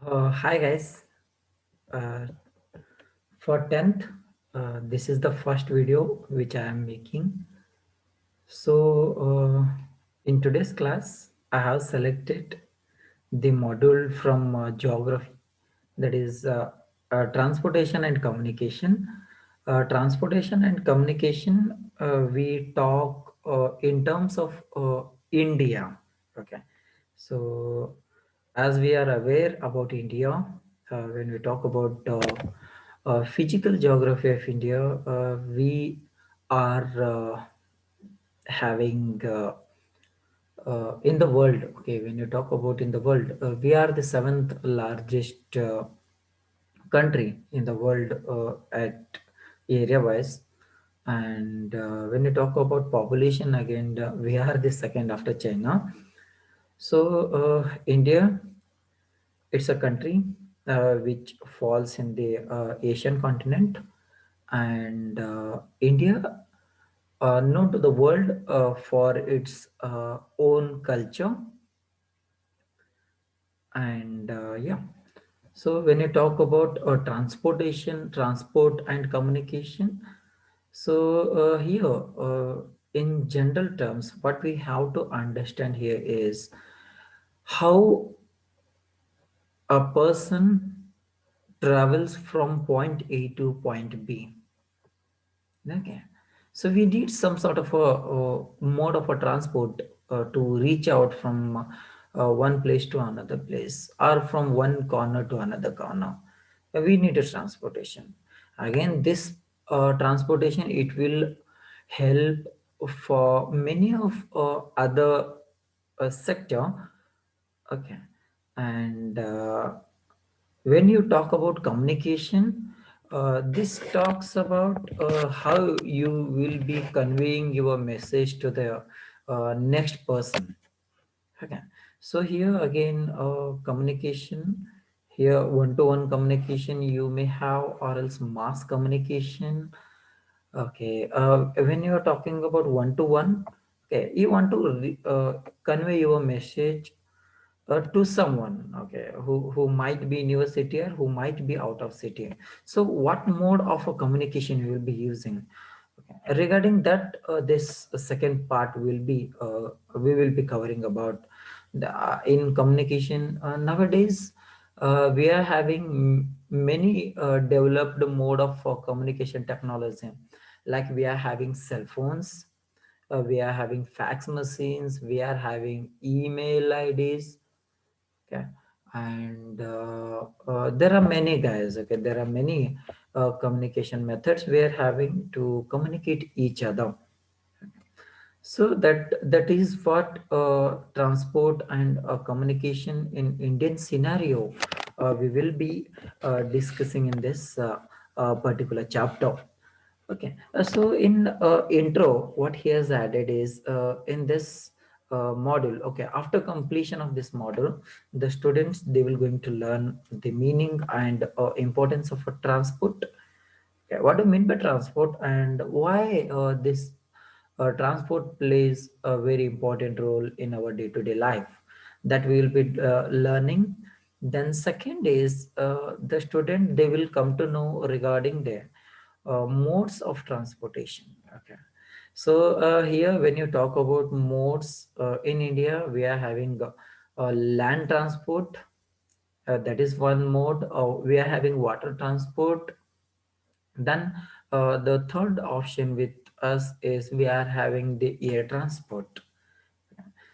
Hi guys. Uh, for 10th, this is the first video which I am making. So, in today's class, I have selected the module from geography, that is transportation and communication. Transportation and communication, we talk in terms of India. Okay. So, as we are aware about India, when we talk about physical geography of India, we are having in the world. Okay, when you talk about in the world, we are the seventh largest country in the world at area wise. And when you talk about population, again, we are the second after China. So, India, it's a country which falls in the Asian continent, and India, known to the world for its own culture, and yeah. So when you talk about transportation, transport, and communication, so here, in general terms, what we have to understand here is how a person travels from point A to point B. Okay. So we need some sort of a mode of a transport to reach out from one place to another place, or from one corner to another corner. We need a transportation. Again, this transportation, it will help for many of other sector. Okay. And when you talk about communication, this talks about how you will be conveying your message to the next person. Okay. So here again, communication, here one-to-one communication you may have, or else mass communication. Okay. When you are talking about one-to-one, okay, you want to convey your message to someone, okay, who might be in your city or who might be out of city. So what mode of a communication you will be using? Okay. Regarding that, this second part will be we will be covering about the, in communication nowadays. We are having many developed mode of communication technology, like we are having cell phones, we are having fax machines, we are having email IDs. Okay. And there are many guys. Okay, there are many communication methods we are having to communicate each other. So that is what transport and communication in Indian scenario we will be discussing in this particular chapter. Okay, so in intro, what he has added is in this module. Okay, after completion of this module, the students, they will going to learn the meaning and importance of a transport. Okay, what do you mean by transport, and why this transport plays a very important role in our day-to-day life, that we will be learning. Then second is the student, they will come to know regarding their modes of transportation. Okay. So here, when you talk about modes in India, we are having land transport. That is one mode. We are having water transport. Then the third option with us is we are having the air transport.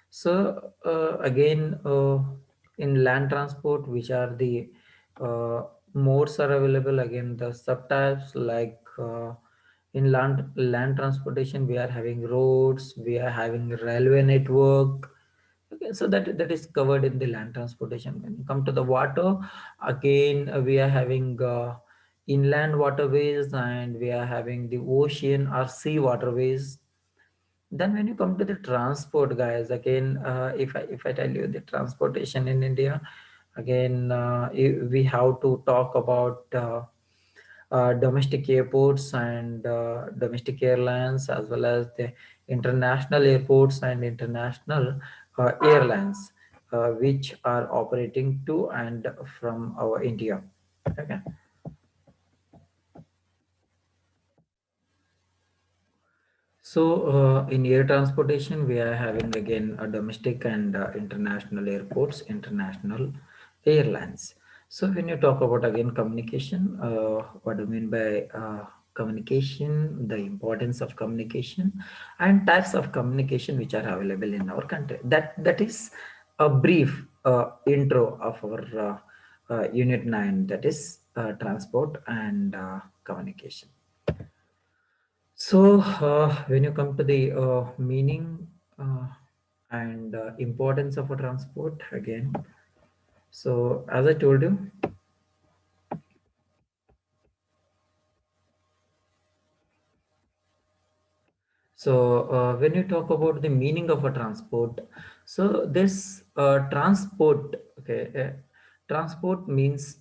So again, in land transport, which are the uh, modes are available. Again, the subtypes, like in land transportation, we are having roads, we are having railway network. Okay, so that is covered in the land transportation. When you come to the water, again, we are having inland waterways, and we are having the ocean or sea waterways. Then when you come to the transport, guys, again, if I tell you the transportation in India, again, we have to talk about domestic airports and domestic airlines, as well as the international airports and international airlines. which are operating to and from our India. Okay. So, in air transportation, we are having again a domestic and international airports, international airlines. So, when you talk about again communication, what do you mean by communication, the importance of communication, and types of communication which are available in our country? That is a brief intro of our Unit 9, that is transport and communication. So, when you come to the meaning and importance of a transport, again, so as I told you, so when you talk about the meaning of a transport, so this transport, okay, transport means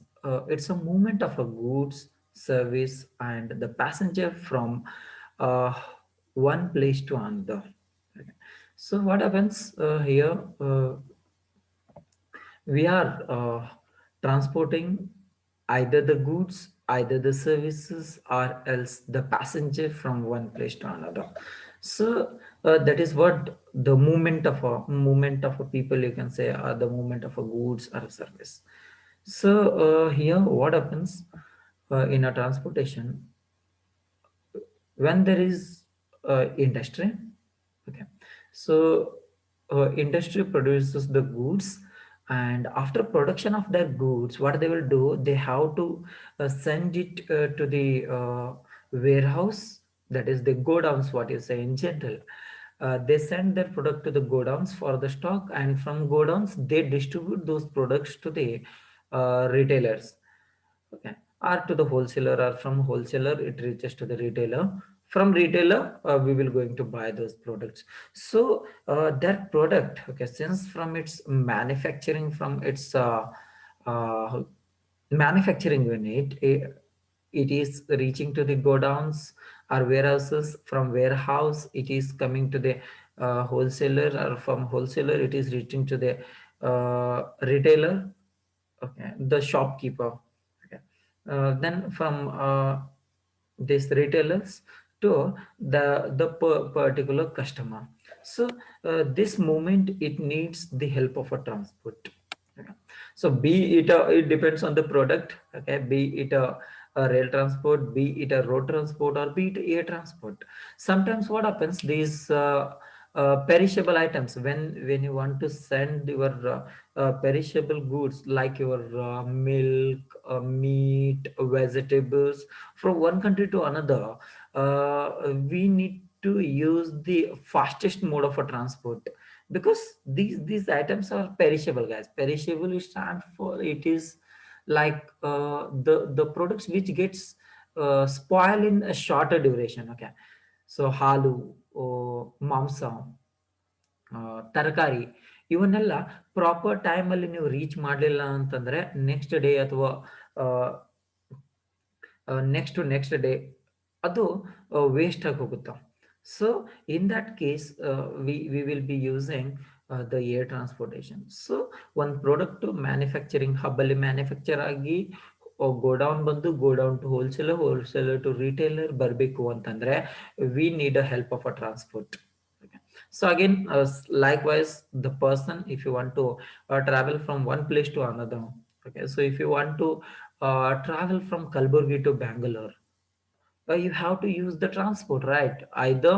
it's a movement of a goods, service, and the passenger from uh, one place to another. Okay. So what happens here? We are transporting either the goods, either the services, or else the passenger from one place to another. So that is what the movement of a people, you can say, or the movement of a goods or a service. So here what happens in a transportation, when there is industry, okay, so industry produces the goods, and after production of their goods, what they will do, they have to send it to the warehouse, that is the godowns, what you say in general. They send their product to the godowns for the stock, and from godowns they distribute those products to the retailers. Okay. Or to the wholesaler, or from wholesaler it reaches to the retailer. From retailer, we will going to buy those products. So that product, okay, since from its manufacturing, from its uh, manufacturing unit, it is reaching to the godowns or warehouses. From warehouse, it is coming to the wholesaler, or from wholesaler, it is reaching to the retailer, okay, the shopkeeper. Okay. Then from these retailers to the particular customer. So this moment it needs the help of a transport. Okay. So be it it depends on the product. Okay, be it a rail transport, be it a road transport, or be it air transport. Sometimes what happens, these perishable items, when you want to send your perishable goods like your milk, meat, vegetables from one country to another, we need to use the fastest mode of a transport, because these items are perishable, guys. Perishable is stand for, it is like the products which gets spoil in a shorter duration. Okay. So halu, ಮಾಂಸ, ತರಕಾರಿ, ಇವನ್ನೆಲ್ಲ proper time ಅಲ್ಲಿ ನೀವು reach ಮಾಡಲಿಲ್ಲ ಅಂತಂದ್ರೆ next day ಅಥವಾ next to next day ಅದು waste ಆಗಿ ಹೋಗುತ್ತೆ. So in that case we will be using the air transportation. So ಒಂದು ಪ್ರಾಡಕ್ಟ್ ಮ್ಯಾನುಫ್ಯಾಕ್ಚರಿಂಗ್ ಹಬ್ ಅಲ್ಲಿ ಮ್ಯಾನುಫ್ಯಾಕ್ಚರ್ ಆಗಿ ಗೋಡೌನ್ ಬಂದು, godown to wholesaler, wholesaler to retailer ಬರಬೇಕು ಅಂತಂದ್ರೆ we need a help of a transport. So again, likewise, the person, if you want to travel from one place to another, okay, so if you want to travel from Kalburgi to Bangalore, you have to use the transport, right? Either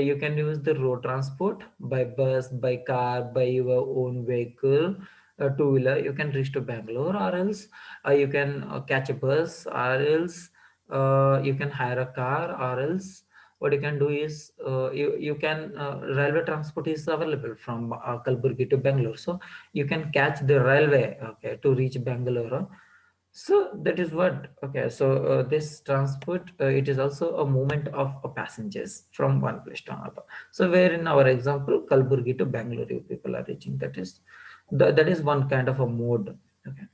you can use the road transport by bus, by car, by your own vehicle, two wheeler, you can reach to Bangalore, or else you can catch a bus, or else you can hire a car, or else what you can do is you can railway transport is available from Kalburgi to Bangalore, so you can catch the railway, okay, to reach Bangalore. So that is what, okay. So this transport, it is also a movement of passengers from one place to another. So where in our example, Kalburgi to Bangalore, you people are reaching. That is one kind of a mode. Okay.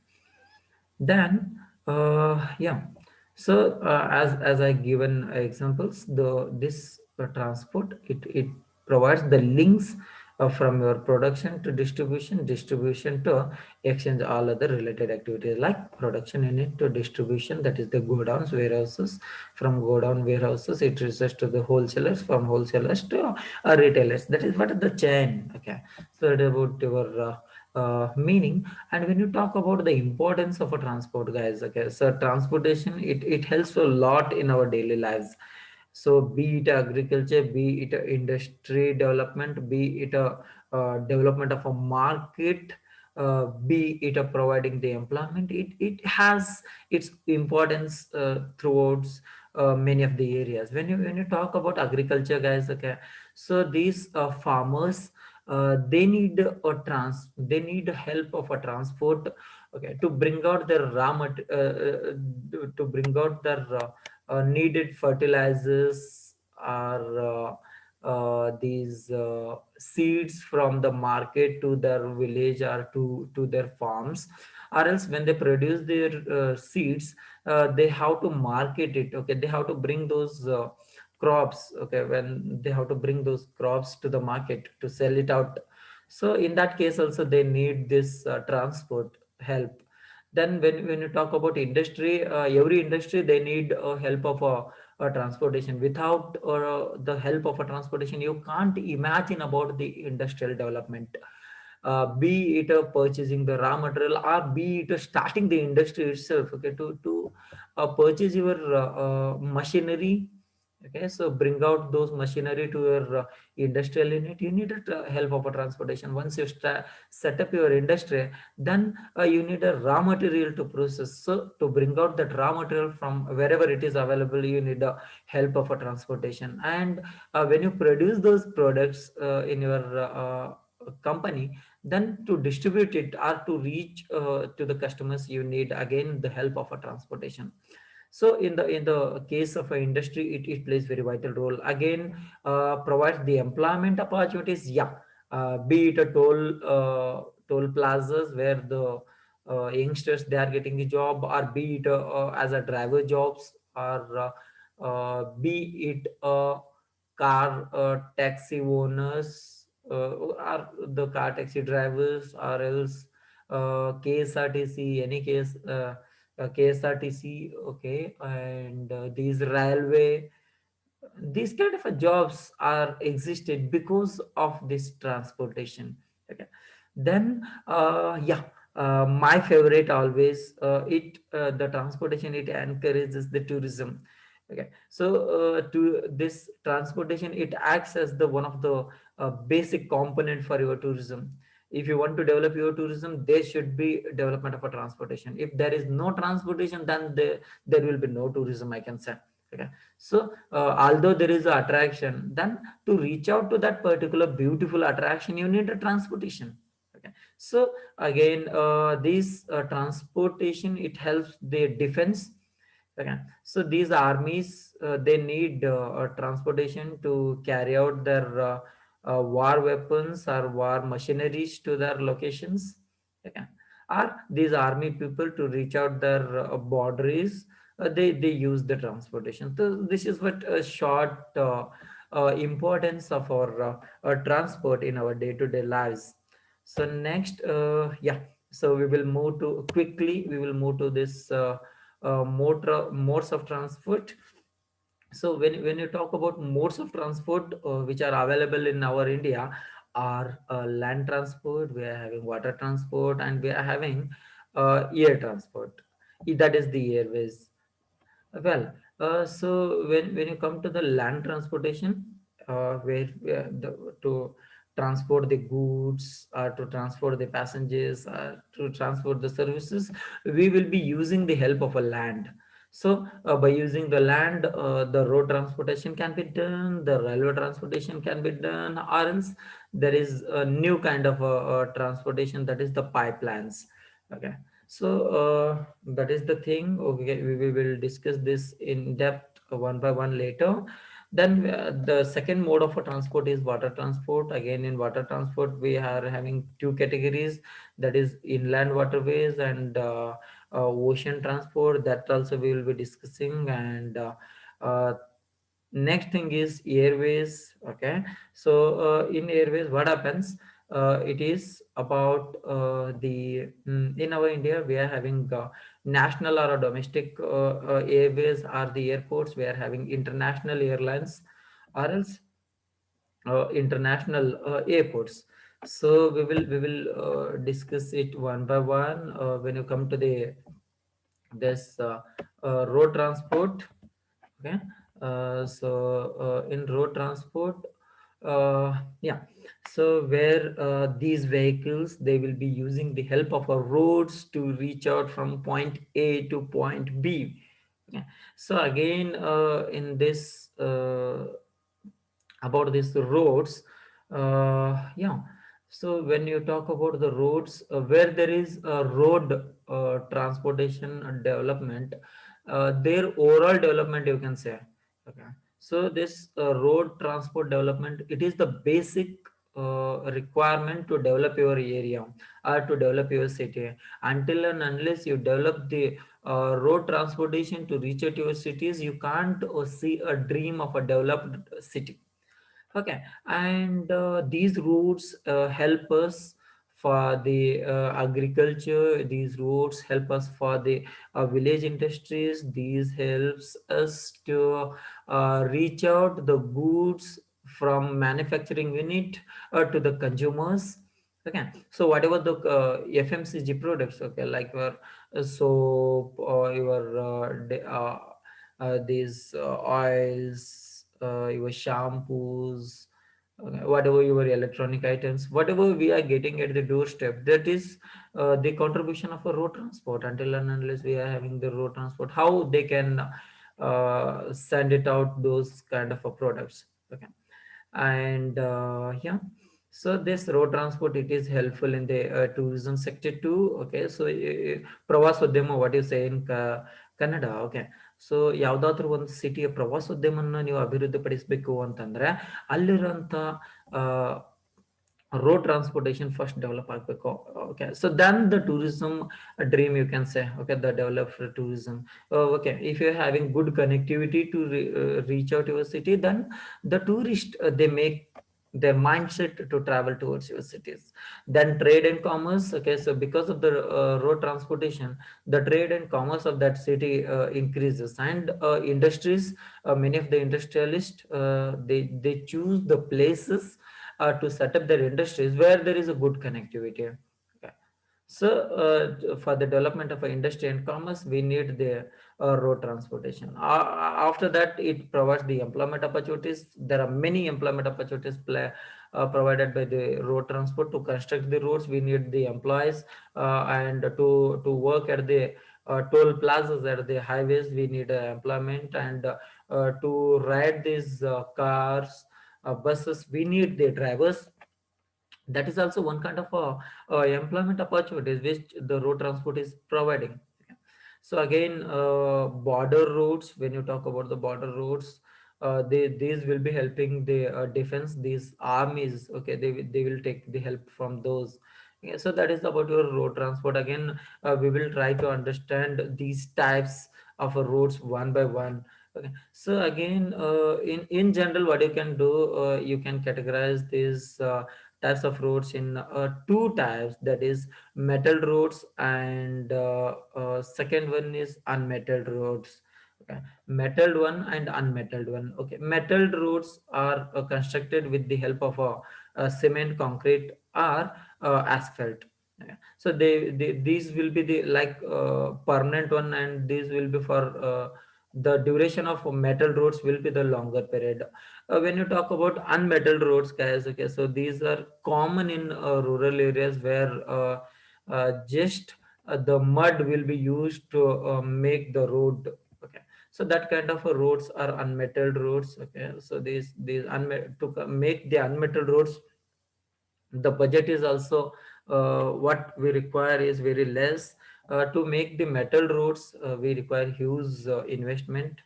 Then yeah. So as I given examples, the this transport, it provides the links from your production to distribution, distribution to exchange, all other related activities like production unit to distribution, that is the godowns, warehouses. From godown warehouses, it reaches to the wholesalers, from wholesalers to retailers. That is what is the chain. Okay, so it about your meaning. And when you talk about the importance of a transport, guys, okay, so transportation, it helps a lot in our daily lives. So be it agriculture, be it a industry development, be it a development of a market, be it a providing the employment, it has its importance throughout many of the areas. When you talk about agriculture, guys, okay, so these farmers, they need help of a transport, okay, to bring out their to bring out their needed fertilizers, or these seeds from the market to their village or to their farms. Or else when they produce their seeds, they have to market it. Okay, they have to bring those crops. Okay, when they have to bring those crops to the market to sell it out. So in that case also they need this transport help. Then when you talk about industry, every industry, they need help of a transportation. Without the help of a transportation, you can't imagine about the industrial development. Be it purchasing the raw material, or be it starting the industry itself. Okay, to purchase your machinery. Okay, so bring out those machinery to your industrial unit, you need help of a transportation. Once you set up your industry, then you need a raw material to process. So to bring out that raw material from wherever it is available, you need the help of a transportation. And when you produce those products in your company, then to distribute it or to reach to the customers, you need again the help of a transportation. So in the case of an industry, it plays very vital role. Again, provides the employment opportunities. Yeah, be it a toll plazas where the youngsters they are getting the job, or be it as a driver jobs, or be it car taxi owners, or the car taxi drivers, or else KSRTC, any case. KSRTC, okay, and these railway, these kind of jobs are existed because of this transportation. Okay, then yeah, my favorite always, it the transportation, it encourages the tourism. Okay, so to this transportation, it acts as the one of the basic component for your tourism. If you want to develop your tourism, there should be development of a transportation. If there is no transportation, then there will be no tourism, I can say. Okay, so although there is a attraction, then to reach out to that particular beautiful attraction, you need a transportation. Okay, so again, this transportation, it helps the defense. Okay, so these armies, they need transportation to carry out their war weapons or war machineries to their locations. Okay, or these army people to reach out their boundaries, they use the transportation. So this is what a short importance of our transport in our day-to-day lives. So next, yeah, so we will move to quickly. We will move to this modes of transport. So when you talk about modes of transport which are available in our India, are land transport, we are having water transport, and we are having air transport. That is the airways. Well, so when you come to the land transportation, to transport the goods, or to transport the passengers, or to transport the services, we will be using the help of a land. So by using the land, the road transportation can be done, the railway transportation can be done, or else there is a new kind of transportation, that is the pipelines. Okay, so that is the thing. Okay, we will discuss this in depth one by one later. Then the second mode of a transport is water transport. Again, in water transport, we are having two categories, that is inland waterways and ocean transport. That also we will be discussing. And uh, Next thing is airways. Okay, so in airways what happens, it is about in our India we are having national or domestic airways, are the airports, we are having international airlines, or else international airports. So we will discuss it one by one. When you come to the this road transport. Okay, in road transport, yeah, so where these vehicles, they will be using the help of a roads to reach out from point A to point B. Okay. So again, in this about these roads, yeah, so when you talk about the roads, where there is a road transportation development, their overall development you can say. Okay, so this road transport development, it is the basic requirement to develop your area or to develop your city. Until and unless you develop the road transportation to reach out your cities, you can't see a dream of a developed city. Okay, and these routes help us for the agriculture. These routes help us for the village industries. These helps us to reach out the goods from manufacturing unit to the consumers. Okay, so whatever the FMCG products, okay, like your soap or your these oils, your shampoos, whatever your electronic items, whatever we are getting at the doorstep, that is the contribution of a road transport. Until and unless we are having the road transport, how they can send it out those kind of products. Okay, and yeah, so this road transport, it is helpful in the tourism sector too. Okay, so ಪ್ರವಾಸೋದ್ಯಮ, what you say in Kannada. Okay, so ಯಾವ್ದಾದ್ರು ಒಂದು ಸಿಟಿಯ ಪ್ರವಾಸೋದ್ಯಮನ ನೀವು ಅಭಿವೃದ್ಧಿಪಡಿಸಬೇಕು ಅಂತಂದ್ರೆ ಅಲ್ಲಿರೋಂಥ road transportation first develop ಆಗಬೇಕು. Okay, so then the tourism dream you can say. Okay, the developed tourism. Okay, if you're having good connectivity to reach out your city, then the tourist they make their mindset to travel towards your cities. Then trade and commerce. Okay, so because of the road transportation, the trade and commerce of that city increases, and industries, many of the industrialists, they choose the places to set up their industries where there is a good connectivity. Okay. So, for the development of industry and commerce, we need the road transportation. After that, it provides the employment opportunities. There are many employment opportunities provided by the road transport. To construct the roads, we need the employees, and to work at the toll plazas, at the highways, we need employment, and to ride these cars, buses, we need the drivers. That is also one kind of employment opportunities which the road transport is providing. So again, border roads, when you talk about the border roads, these will be helping the defense, these armies. Okay, they will take the help from those. Yeah, so that is about your road transport. Again, we will try to understand these types of roads one by one. Okay, so again, in general, what you can do, you can categorize these types of roads in two types, that is metal roads, and second one is unmetalled roads. Okay, metalled one and unmetalled one. Okay, metalled roads are constructed with the help of cement, concrete, or asphalt. Okay. So these will be the like permanent one, and these will be for the duration of metal roads will be the longer period. When you talk about unmetalled roads, guys, okay, so these are common in rural areas where just the mud will be used to make the road. Okay, so that kind of roads are unmetalled roads. Okay, so to make the unmetalled roads, the budget is also what we require is very less. To make the metal roads, we require huge investment.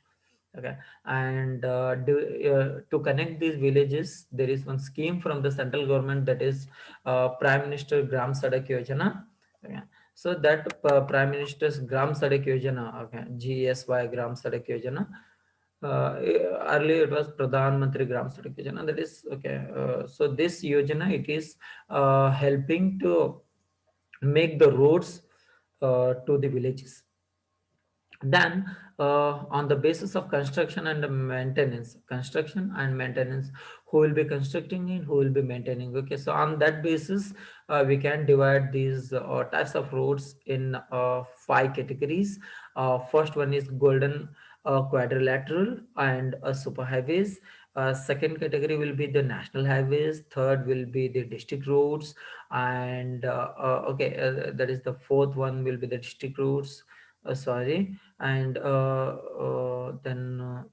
Okay, and to connect these villages, there is one scheme from the central government, that is Prime Minister Gram Sadak Yojana. Okay. So that Prime Minister's Gram Sadak Yojana, okay, GSY Gram Sadak Yojana, Earlier it was Pradhan Mantri Gram Sadak Yojana. That is okay. So this Yojana, it is helping to make the roads to the villages. Then on the basis of construction and maintenance, who will be constructing it, who will be maintaining. Okay, so on that basis, we can divide these types of roads in five categories. First one is golden quadrilateral and super highways. Second category will be the national highways. Third will be the district roads, and that is the fourth one will be the district roads. Sorry, and then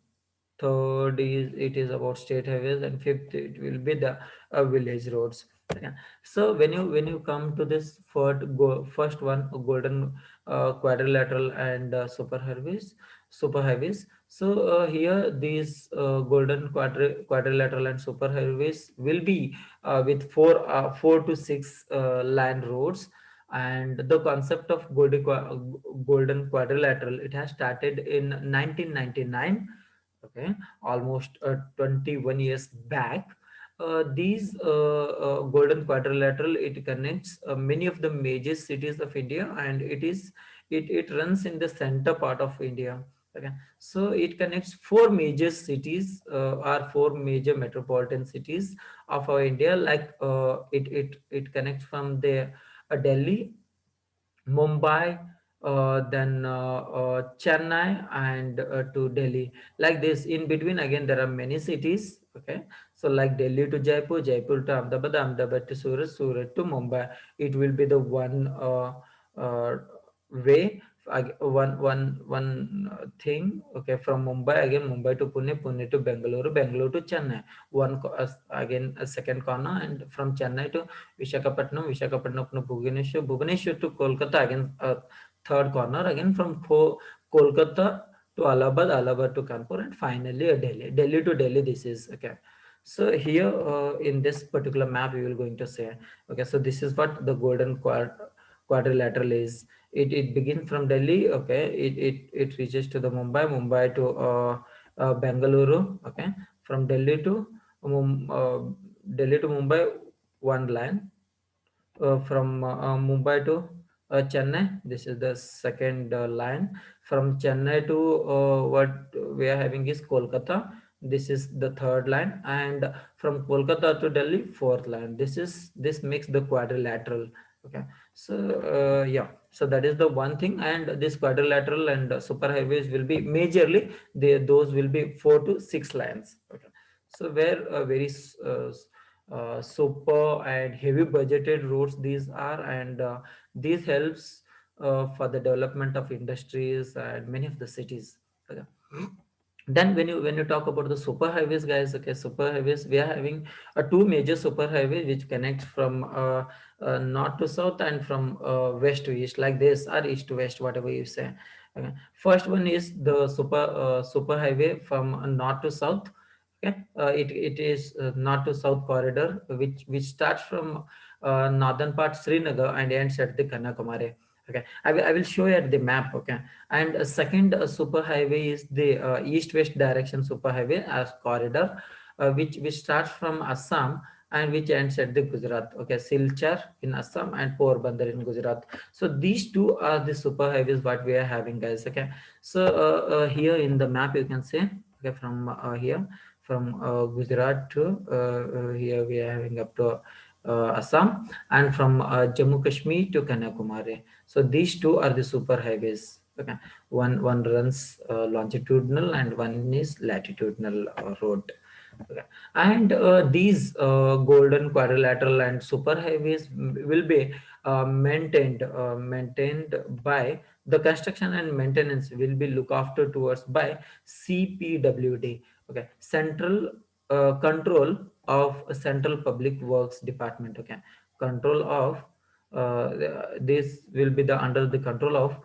third is it is about state highways, and fifth it will be the village roads. Yeah. So when you come to this first one, golden quadrilateral and super highways. So here these golden quadrilateral and super highways will be with four to six line roads. And the concept of golden quadrilateral, it has started in 1999. Okay, almost 21 years back. These golden quadrilateral, it connects many of the major cities of India, and it runs in the center part of India. Okay, so it connects four major cities, or four major metropolitan cities of our India. Like it connects from the Delhi, Mumbai, then Chennai, and to Delhi. Like this, in between, again, there are many cities. Okay, so like Delhi to Jaipur, Jaipur to Ahmedabad, Ahmedabad to Surat, Surat to Mumbai. It will be the one uh, way. One thing. Okay, from Mumbai, again Mumbai to Pune, Pune to Bangalore, Bangalore to Chennai. Again a second corner, and from Chennai to Vishakhapatnam, Vishakhapatnam to Bhubaneswar, Bhubaneswar to Kolkata, again third corner, again from Kolkata to Allahabad, Allahabad to Kanpur, and finally Delhi, Delhi to Delhi. This is okay. So here in this particular map, we will going to say, okay, so this is what the golden quadrilateral is. It begins from Delhi. Okay, it reaches to the Mumbai to Bengaluru. Okay, from Delhi to Mumbai, one line. From Mumbai to Chennai, this is the second line. From Chennai to what we are having is Kolkata. This is the third line, and from Kolkata to Delhi, fourth line. This makes the quadrilateral. Okay, so yeah, so that is the one thing, and this quadrilateral and super highways will be majorly, those will be four to six lines. Okay, so where super and heavy budgeted roads these are, and these helps for the development of industries and many of the cities. Okay. Then when you talk about the super highways, guys, okay, super highways, we are having two major super highways which connect from north to south, and from west to east, like this, or east to west, whatever you say. Okay. First one is the super highway from north to south. Okay, it is north to south corridor, which starts from northern part Srinagar and ends at the Kanyakumari. Okay, I will show you at the map. Okay, and second super highway is the east-west direction super highway as corridor, which starts from Assam and which ends at the Gujarat. Okay, Silchar in Assam and Porbandar in Gujarat. So these two are the super highways what we are having, guys. Okay, so here in the map you can see. Okay, from here, from Gujarat to here we are having up to Assam, and from Jammu Kashmir to Kanyakumari. So these two are the super highways. Okay, one runs longitudinal and one is latitudinal road. Okay. And these golden quadrilateral and super highways will be maintained by the construction and maintenance will be looked after towards by CPWD. Okay, Central Control of Central Public Works Department. Okay, control of this will be the under the control of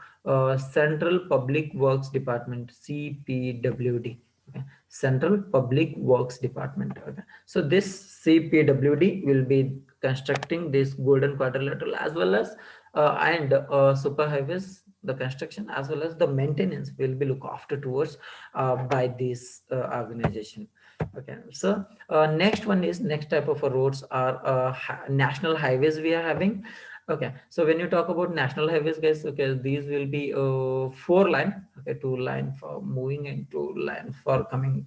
Central Public Works Department, CPWD. Okay. Central Public Works Department. Okay. So this CPWD will be constructing this golden quadrilateral, as well as and super highways, the construction as well as the maintenance will be looked after towards by this organization. Okay, so next one is, next type of roads are national highways we are having. Okay, so when you talk about national highways, guys, okay, these will be four line, okay, two line for moving and two line for coming,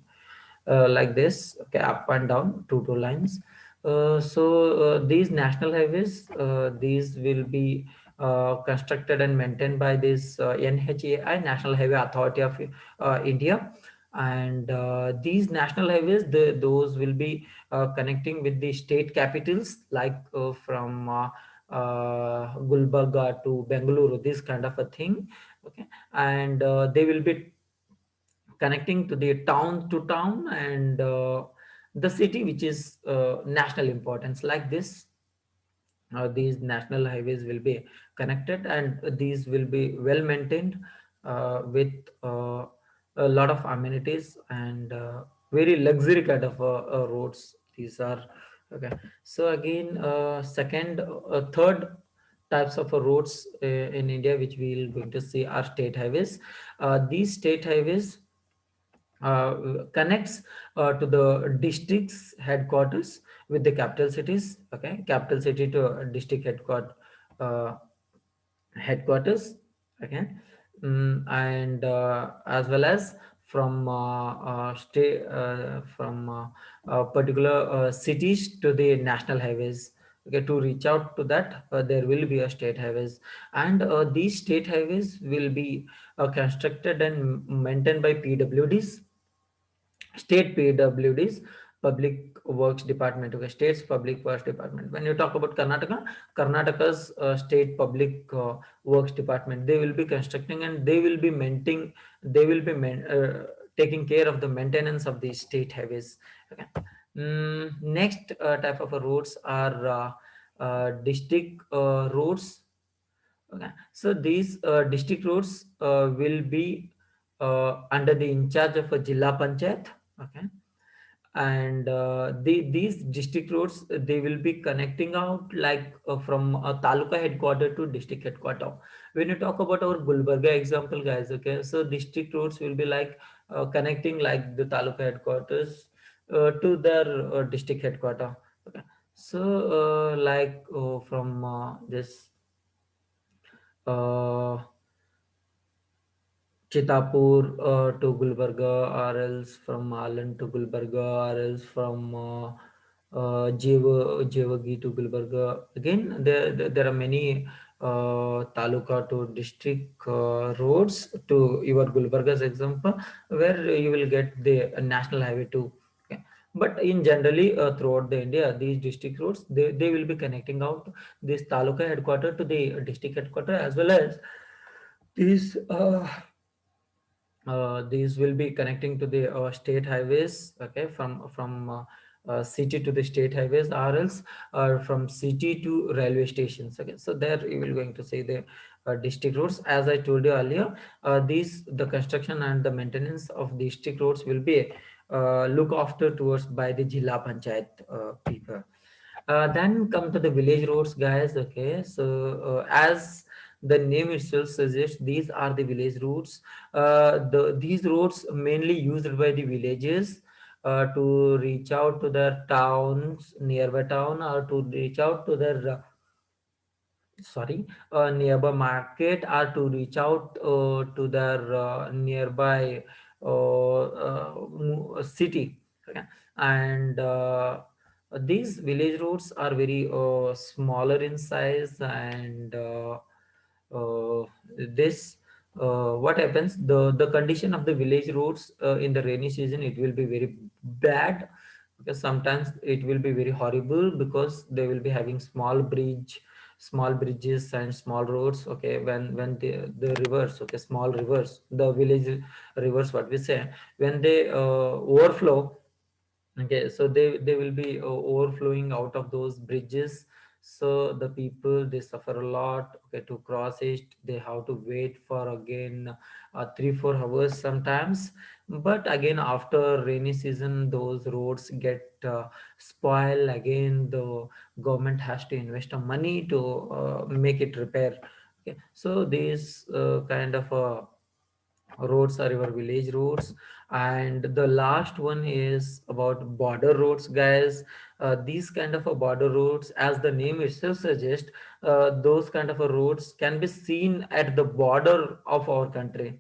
like this, okay, up and down, two lines. These national highways, these will be constructed and maintained by this NHAI, National Highway Authority of India. And these national highways, those will be connecting with the state capitals, like from Gulbarga to Bengaluru, this kind of a thing. Okay, and they will be connecting to the town to town, and the city which is national importance, like this. These national highways will be connected, and these will be well maintained with a lot of amenities, and very luxury kind of roads these are. Okay, so again, second third types of roads in India which we will going to see are state highways. These state highways connects to the district's headquarters with the capital cities. Okay, capital city to district uh, headquarters. Okay, and as well as from particular cities to the national highways. Okay, to reach out to that, there will be a state highways, and these state highways will be constructed and maintained by PWDs, state PWDs, Public Works Department. Okay, state's Public Works Department. When you talk about Karnataka, Karnataka's state Public Works Department, they will be constructing and they will be maintaining, they will be taking care of the maintenance of the state highways. Okay. Next type of roads are district roads. Okay. So these district roads will be under the in charge of a Jilla Panchayat. Okay, and these district roads, they will be connecting out, like from a taluka headquarter to district headquarter. When you talk about our Gulbarga example, guys, okay, so district roads will be like connecting like the taluka headquarters to their district headquarter. Okay, so from this uh, Chitapur to Gulbarga, or else from Alan to Gulbarga, or else from Jevagi to Gulbarga. Again, there are many taluka to district roads to your Gulbarga's example, where you will get the national highway too. Okay. But in generally throughout the India, these district roads, they will be connecting out this taluka headquarter to the district headquarter, as well as these these will be connecting to the state highways. Okay, from city to the state highways, or else from city to railway stations. Okay, so there you will going to see the district roads. As I told you earlier, these, the construction and the maintenance of district roads will be look after towards by the Jilla Panchayat people. Then come to the village roads, guys. Okay, so as the name itself suggests, these are the village routes. These roads mainly used by the villages to reach out to their towns, nearby town, or to reach out to their nearby market, or to reach out to their nearby city. Okay. And these village roads are very smaller in size, and this what happens, the condition of the village roads in the rainy season, it will be very bad, because sometimes it will be very horrible, because they will be having small bridges and small roads. Okay, when the rivers, okay, small rivers, the village rivers, what we say, when they overflow. Okay, so they will be overflowing out of those bridges. So the people, they suffer a lot. Okay, to cross it, they have to wait for again 3-4 hours sometimes. But again, after rainy season, those roads get spoiled again. The government has to invest some money to make it repair. Okay, so these kind of roads are your village roads. And the last one is about border roads, guys. These kind of a border roads, as the name itself suggests, those kind of a roads can be seen at the border of our country.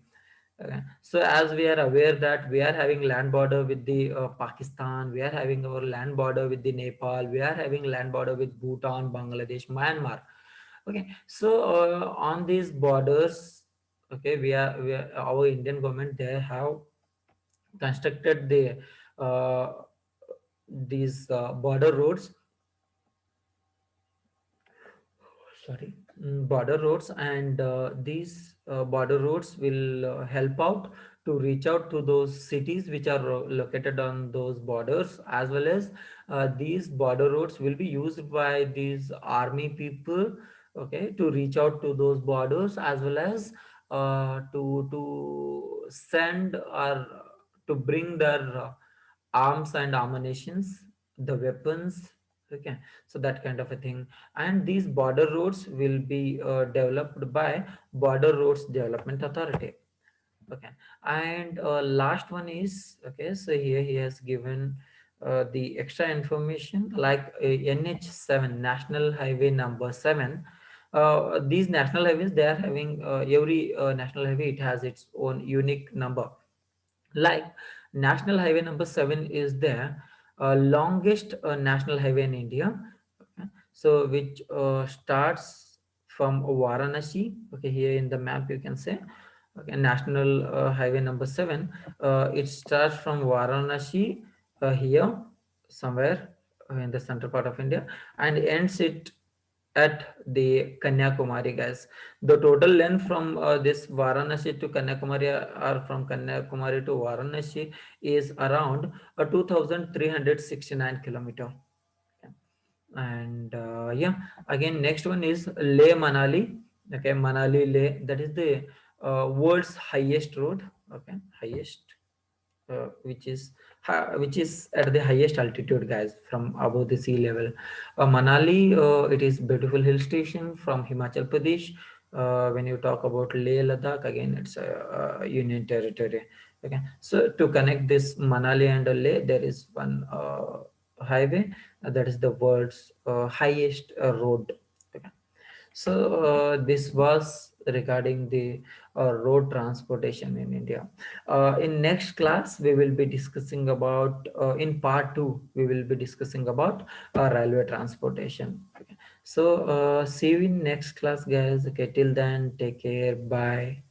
Okay. So as we are aware that we are having land border with the Pakistan, we are having our land border with the Nepal, we are having land border with Bhutan, Bangladesh, Myanmar. Okay, so on these borders, okay, we are our Indian government, they have constructed uh, these border roads, sorry, border roads. And these border roads will help out to reach out to those cities which are located on those borders, as well as these border roads will be used by these army people, okay, to reach out to those borders, as well as to send or to bring their arms and ammunitions, the weapons. Okay, so that kind of a thing. And these border roads will be developed by Border Roads Development Authority. Okay, and last one is, okay, so here he has given the extra information like NH7, National Highway number 7. These national highways, they are having every national highway, it has its own unique number. Like National Highway number 7 is there, longest national highway in India. Okay, so which starts from Varanasi. Okay, here in the map you can say, okay, National Highway number 7, it starts from Varanasi, here somewhere in the central part of India, and ends it at the Kanyakumari, guys. The total length from this Varanasi to Kanyakumari, or from Kanyakumari to Varanasi, is around 2,369 kilometer. Okay. And yeah, again, next one is Leh Manali. Okay, Manali Leh, that is the world's highest road. Okay, highest, which is at the highest altitude, guys, from above the sea level. Manali, it is beautiful hill station from Himachal Pradesh. When you talk about Leh Ladakh, again, it's a union territory. Okay, so to connect this Manali and Leh, there is one highway, that is the world's highest road. Okay. So this was regarding the road transportation in India. In next class, we will be discussing about, in part two, we will be discussing about railway transportation. Okay. So see you in next class, guys. Okay, till then, take care. Bye.